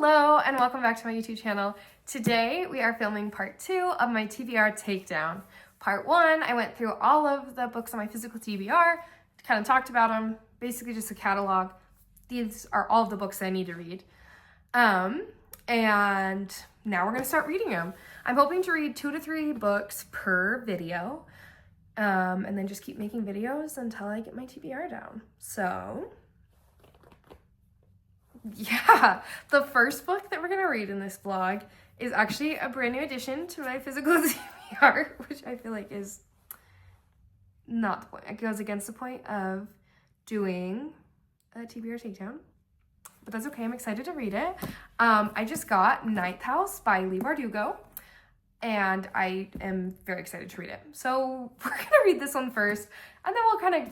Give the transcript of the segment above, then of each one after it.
Hello and welcome back to my YouTube channel. Today we are filming part 2 of my TBR takedown. Part 1, I went through all of the books on my physical TBR, kind of talked about them, basically just a catalog. These are all of the books I need to read. And now we're going to start reading them. I'm hoping to read 2 to 3 books per video, and then just keep making videos until I get my TBR down. So yeah, the first book that we're going to read in this vlog is actually a brand new addition to my physical TBR, which I feel like is not the point. It goes against the point of doing a TBR takedown, but that's okay. I'm excited to read it. I just got Ninth House by Leigh Bardugo, and I am very excited to read it. So we're going to read this one first, and then we'll kind of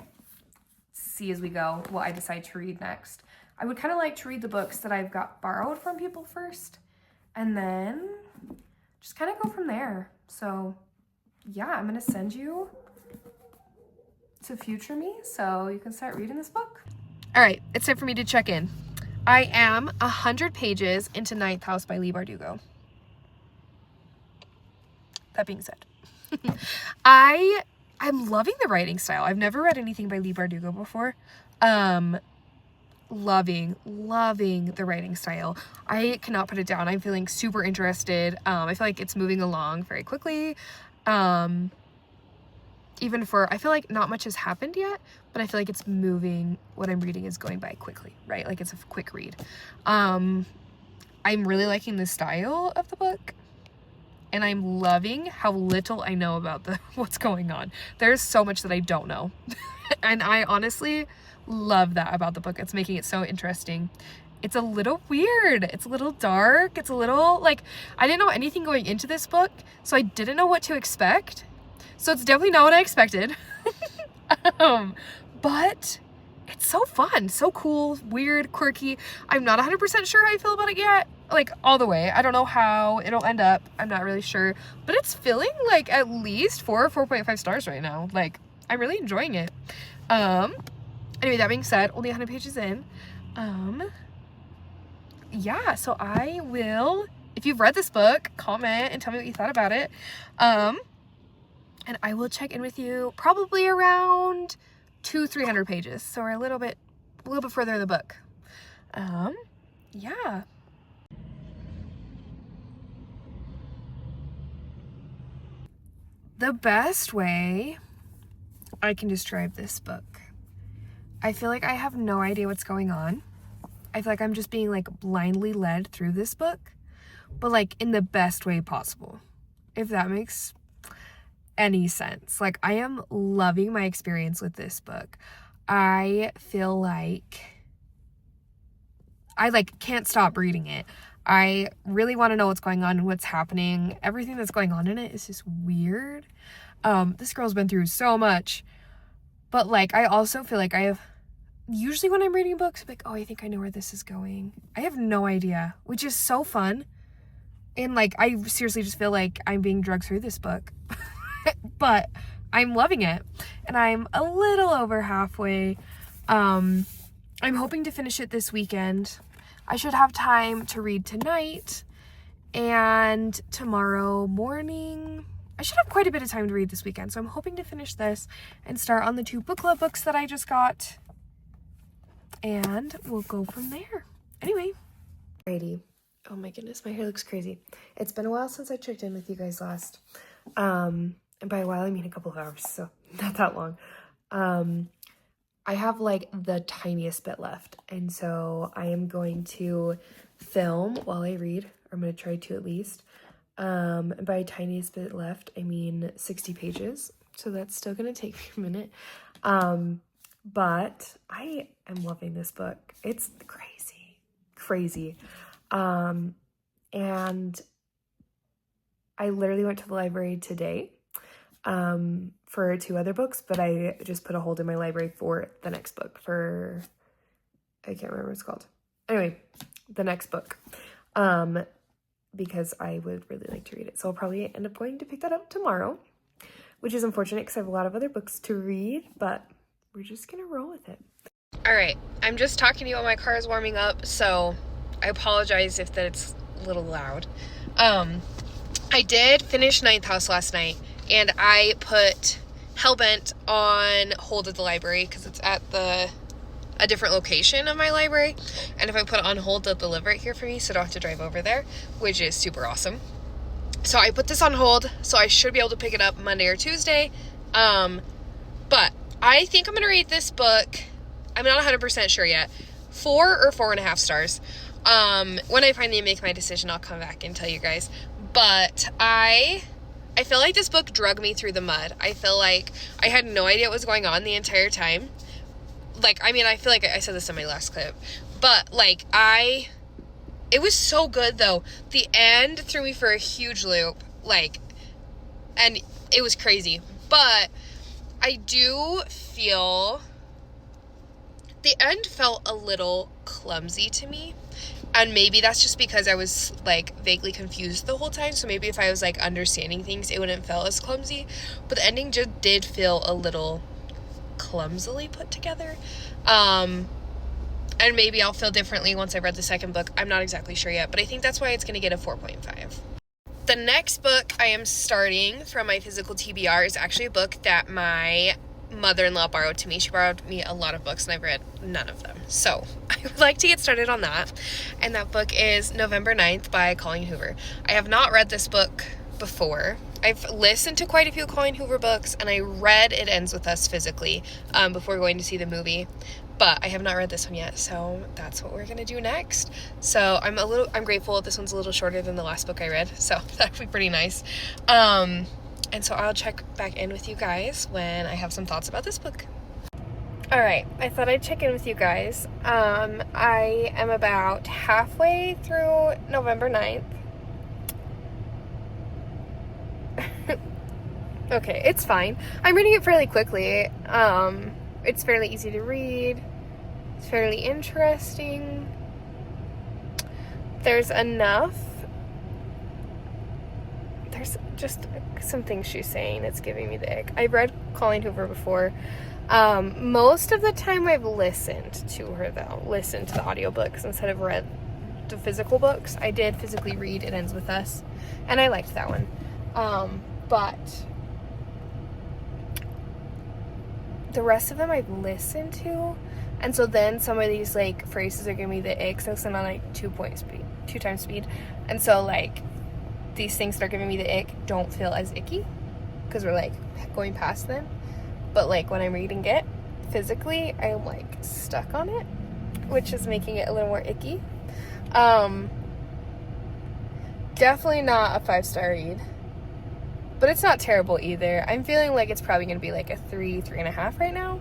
see as we go what I decide to read next. I would kind of like to read the books that I've got borrowed from people first, and then just kind of go from there. So yeah, I'm going to send you to future me so you can start reading this book. All right, it's time for me to check in. I am 100 pages into Ninth House by Leigh Bardugo. That being said, I'm loving the writing style. I've never read anything by Leigh Bardugo before. Loving the writing style. I cannot put it down. I'm feeling super interested. I feel like it's moving along very quickly. Even for, I feel like not much has happened yet, but I feel like it's moving. What I'm reading is going by quickly, right? Like it's a quick read. I'm really liking the style of the book, and I'm loving how little I know about what's going on. There's so much that I don't know. And I honestly love that about the book. It's making it so interesting. It's a little weird. It's a little dark. It's a little like, I didn't know anything going into this book, so I didn't know what to expect. So it's definitely not what I expected. But it's so fun, so cool, weird, quirky. I'm not 100% sure how I feel about it yet. Like all the way. I don't know how it'll end up. I'm not really sure, but it's feeling like at least 4 or 4.5 stars right now. Like I'm really enjoying it. Anyway, that being said, only 100 pages in. Yeah, so I will, if you've read this book, comment and tell me what you thought about it. And I will check in with you probably around 200-300 pages. So we're a little bit further in the book. Yeah. The best way I can describe this book, I feel like I have no idea what's going on. I feel like I'm just being like blindly led through this book, but like in the best way possible, if that makes any sense. Like I am loving my experience with this book. I feel like I like can't stop reading it. I really want to know what's going on and what's happening. Everything that's going on in it is just weird. This girl's been through so much, but like I also feel like I have, usually when I'm reading books, I'm like, oh, I think I know where this is going. I have no idea, which is so fun. And like, I seriously just feel like I'm being drugged through this book, but I'm loving it. And I'm a little over halfway. I'm hoping to finish it this weekend. I should have time to read tonight and tomorrow morning. I should have quite a bit of time to read this weekend. So I'm hoping to finish this and start on the 2 book club books that I just got. And we'll go from there. Anyway. Alrighty. Oh my goodness, my hair looks crazy. It's been a while since I checked in with you guys last. And by a while I mean a couple of hours, so not that long. I have like the tiniest bit left, and so I am going to film while I read. I'm going to try to at least. And by tiniest bit left, I mean 60 pages. So that's still going to take me a minute. But I am loving this book. It's crazy. And I literally went to the library today for 2 other books, but I just put a hold in my library for the next book for, I can't remember what it's called. Anyway, the next book, because I would really like to read it. So I'll probably end up going to pick that up tomorrow, which is unfortunate because I have a lot of other books to read, but we're just gonna roll with it. All right, I'm just talking to you while my car is warming up, so I apologize if that's a little loud. I did finish Ninth House last night, and I put Hellbent on hold at the library because it's at a different location of my library, and if I put it on hold, they'll deliver it here for me, so I don't have to drive over there, which is super awesome. So I put this on hold, so I should be able to pick it up Monday or Tuesday. But I think I'm going to rate this book, I'm not 100% sure yet, 4 or 4.5 stars. When I finally make my decision, I'll come back and tell you guys. But I feel like this book drug me through the mud. I feel like I had no idea what was going on the entire time. Like, I mean, I feel like I said this in my last clip, but like, it was so good though. The end threw me for a huge loop, like, and it was crazy. But I do feel the end felt a little clumsy to me. And maybe that's just because I was like vaguely confused the whole time. So maybe if I was like understanding things, it wouldn't feel as clumsy. But the ending just did feel a little clumsily put together. And maybe I'll feel differently once I've read the second book. I'm not exactly sure yet, but I think that's why it's going to get a 4.5. The next book I am starting from my physical TBR is actually a book that my mother-in-law borrowed to me. She borrowed me a lot of books, and I've read none of them. So I would like to get started on that. And that book is November 9th by Colleen Hoover. I have not read this book before. I've listened to quite a few Colleen Hoover books, and I read It Ends With Us physically before going to see the movie. But I have not read this one yet, so that's what we're gonna do next. So I'm grateful this one's a little shorter than the last book I read, so that'd be pretty nice. And so I'll check back in with you guys when I have some thoughts about this book. All right, I thought I'd check in with you guys. I am about halfway through November 9th. Okay, it's fine. I'm reading it fairly quickly. It's fairly easy to read. It's fairly interesting. There's just some things she's saying. It's giving me the ick. I've read Colleen Hoover before. Most of the time I've listened to her though. Listened to the audiobooks instead of read the physical books. I did physically read It Ends With Us, and I liked that one. But the rest of them I've listened to, and so then some of these like phrases are giving me the ick. So I'm on like 2 times speed, and so like these things that are giving me the ick don't feel as icky because we're like going past them. But like when I'm reading it physically, I'm like stuck on it, which is making it a little more icky. Definitely not a 5-star read, but it's not terrible either. I'm feeling like it's probably going to be like a 3.5 right now.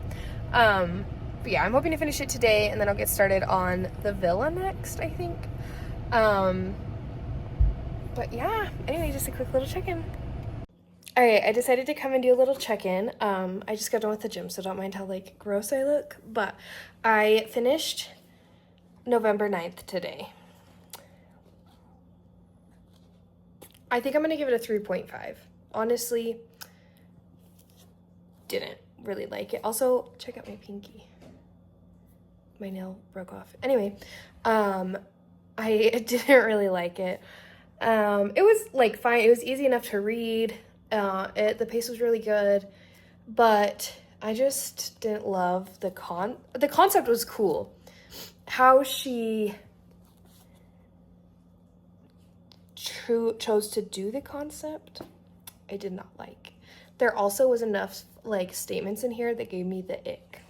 But yeah, I'm hoping to finish it today, and then I'll get started on The Villa next, I think. But yeah, anyway, just a quick little check-in. All right, I decided to come and do a little check-in. I just got done with the gym, so don't mind how like gross I look, but I finished November 9th today. I think I'm going to give it a 3.5. Honestly, didn't really like it. Also, check out my pinky. My nail broke off. Anyway, I didn't really like it. It was like fine. It was easy enough to read. The pace was really good, but I just didn't love the concept was cool. How she chose to do the concept, I did not like. There also was enough like statements in here that gave me the ick.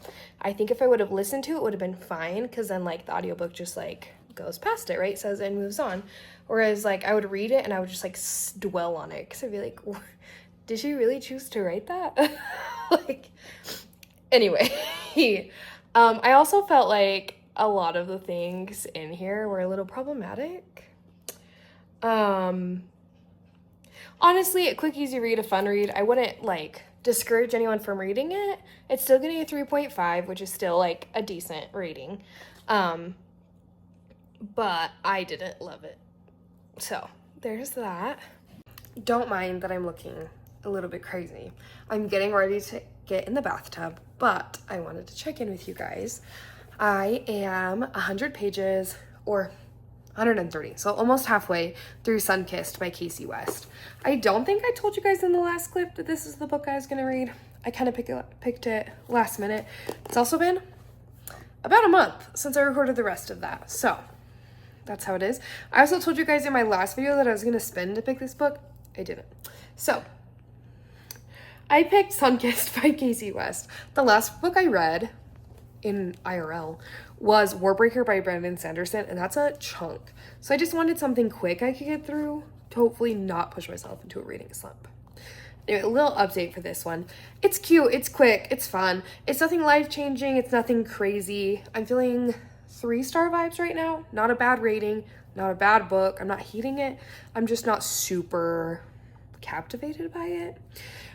I think if I would have listened to it, it would have been fine, because then like the audiobook just like goes past it, right? Says and moves on. Whereas like I would read it and I would just like dwell on it, because I'd be like, did she really choose to write that? Like, anyway. I also felt like a lot of the things in here were a little problematic. Honestly, a quick, easy read, a fun read. I wouldn't like discourage anyone from reading it. It's still getting a 3.5, which is still like a decent rating. But I didn't love it. So there's that. Don't mind that I'm looking a little bit crazy. I'm getting ready to get in the bathtub, but I wanted to check in with you guys. I am 100 pages, or 130. So almost halfway through Sunkissed by Casey West. I don't think I told you guys in the last clip that this is the book I was gonna read. I kind of picked it last minute. It's also been about a month since I recorded the rest of that. So that's how it is. I also told you guys in my last video that I was gonna spin to pick this book. I didn't. So I picked Sunkissed by Casey West. The last book I read in IRL was Warbreaker by Brandon Sanderson, and that's a chunk. So I just wanted something quick I could get through to hopefully not push myself into a reading slump. Anyway, a little update for this one. It's cute, it's quick, it's fun. It's nothing life-changing, it's nothing crazy. I'm feeling 3-star vibes right now. Not a bad rating, not a bad book. I'm not hating it. I'm just not super captivated by it.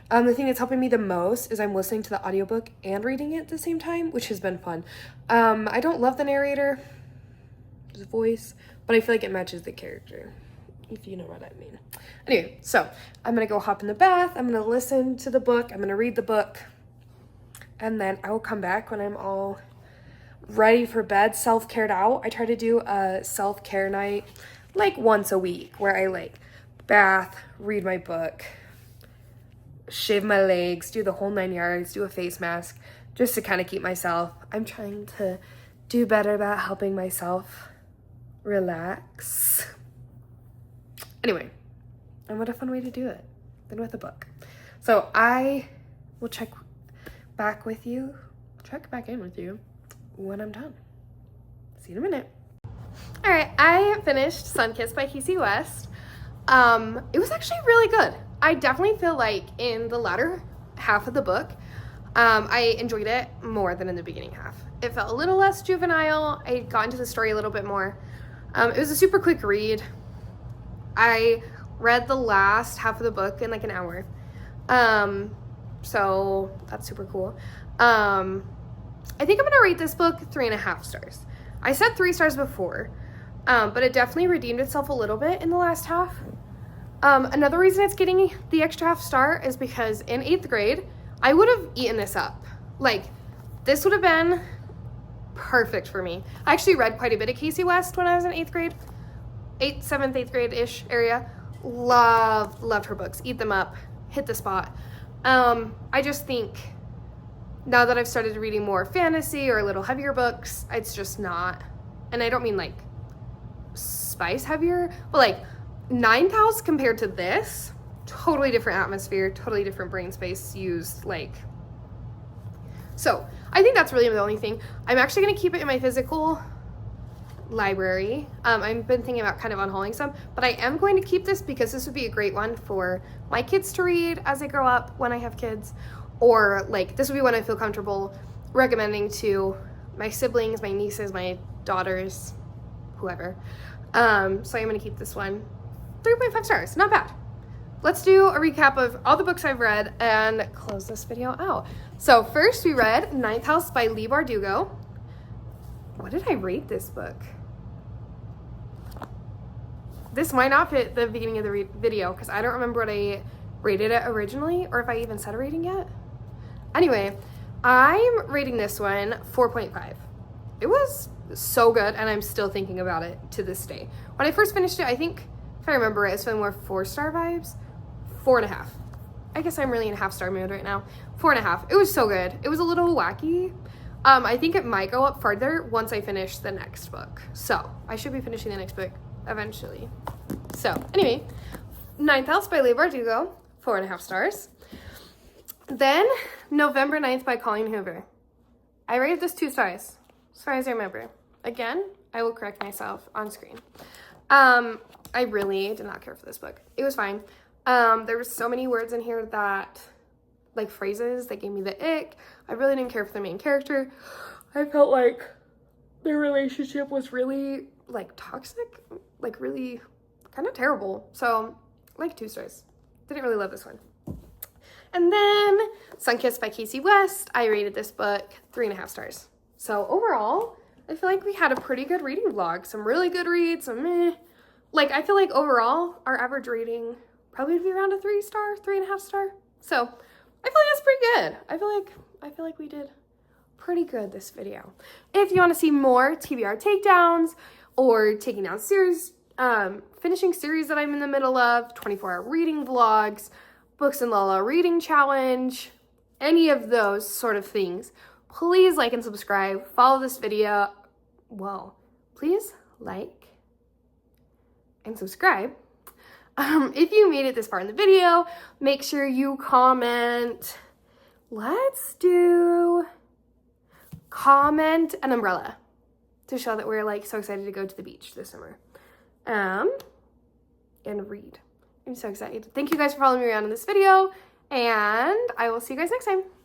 The thing that's helping me the most is I'm listening to the audiobook and reading it at the same time, which has been fun. I don't love the narrator, his voice, but I feel like it matches the character, if you know what I mean. Anyway, so I'm gonna go hop in the bath, I'm gonna listen to the book, I'm gonna read the book, and then I will come back when I'm all ready for bed, self-cared out. I try to do a self-care night like once a week where I like bath, read my book, shave my legs, do the whole 9 yards, do a face mask, just to kind of keep myself. I'm trying to do better about helping myself relax. Anyway, and what a fun way to do it than with a book. So I will check back in with you when I'm done. See you in a minute. All right, I finished Sunkissed by Casey West. It was actually really good. I definitely feel like in the latter half of the book, I enjoyed it more than in the beginning half. It felt a little less juvenile. I got into the story a little bit more. It was a super quick read. I read the last half of the book in like an hour. So that's super cool. I think I'm gonna rate this book 3.5 stars. I said 3 stars before, but it definitely redeemed itself a little bit in the last half. Another reason it's getting the extra half star is because in 8th grade, I would have eaten this up. Like, this would have been perfect for me. I actually read quite a bit of Casey West when I was in 8th grade. 7th, 8th grade-ish area. Loved her books. Eat them up. Hit the spot. I just think now that I've started reading more fantasy or a little heavier books, it's just not, and I don't mean like spice heavier, but like Ninth House compared to this, totally different atmosphere, totally different brain space used, like, so I think that's really the only thing. I'm actually going to keep it in my physical library. I've been thinking about kind of unhauling some, but I am going to keep this because this would be a great one for my kids to read as they grow up when I have kids, or like this would be one I feel comfortable recommending to my siblings, my nieces, my daughters, whoever. So I'm going to keep this one 3.5 stars. Not bad. Let's do a recap of all the books I've read and close this video out. So first we read Ninth House by Leigh Bardugo. What did I rate this book? This might not fit the beginning of the video because I don't remember what I rated it originally or if I even set a rating yet. Anyway, I'm rating this one 4.5. It was so good and I'm still thinking about it to this day. When I first finished it, I think, if I remember it, it's feeling more 4-star vibes. 4.5. I guess I'm really in a half-star mood right now. 4.5. It was so good. It was a little wacky. I think it might go up further once I finish the next book. So I should be finishing the next book eventually. So anyway, Ninth House by Leigh Bardugo, 4.5 stars. Then November 9th by Colleen Hoover. I rated this 2 stars, as far as I remember. Again, I will correct myself on screen. I really did not care for this book. It was fine. There were so many words in here that, like phrases that gave me the ick. I really didn't care for the main character. I felt like their relationship was really like toxic, like really kind of terrible. So like 2 stars. Didn't really love this one. And then Sunkissed by Casey West. I rated this book 3.5 stars. So overall, I feel like we had a pretty good reading vlog. Some really good reads, some meh. Like I feel like overall our average rating probably would be around a 3-star, 3.5 star. So I feel like that's pretty good. I feel like we did pretty good this video. If you want to see more TBR takedowns, or taking down series, finishing series that I'm in the middle of, 24-hour reading vlogs, Books and Lala reading challenge, any of those sort of things, please like and subscribe. Follow this video. Well, please like and subscribe. If you made it this far in the video, make sure you comment. Let's do comment an umbrella to show that we're like so excited to go to the beach this summer. And read. I'm so excited. Thank you guys for following me around in this video, and I will see you guys next time.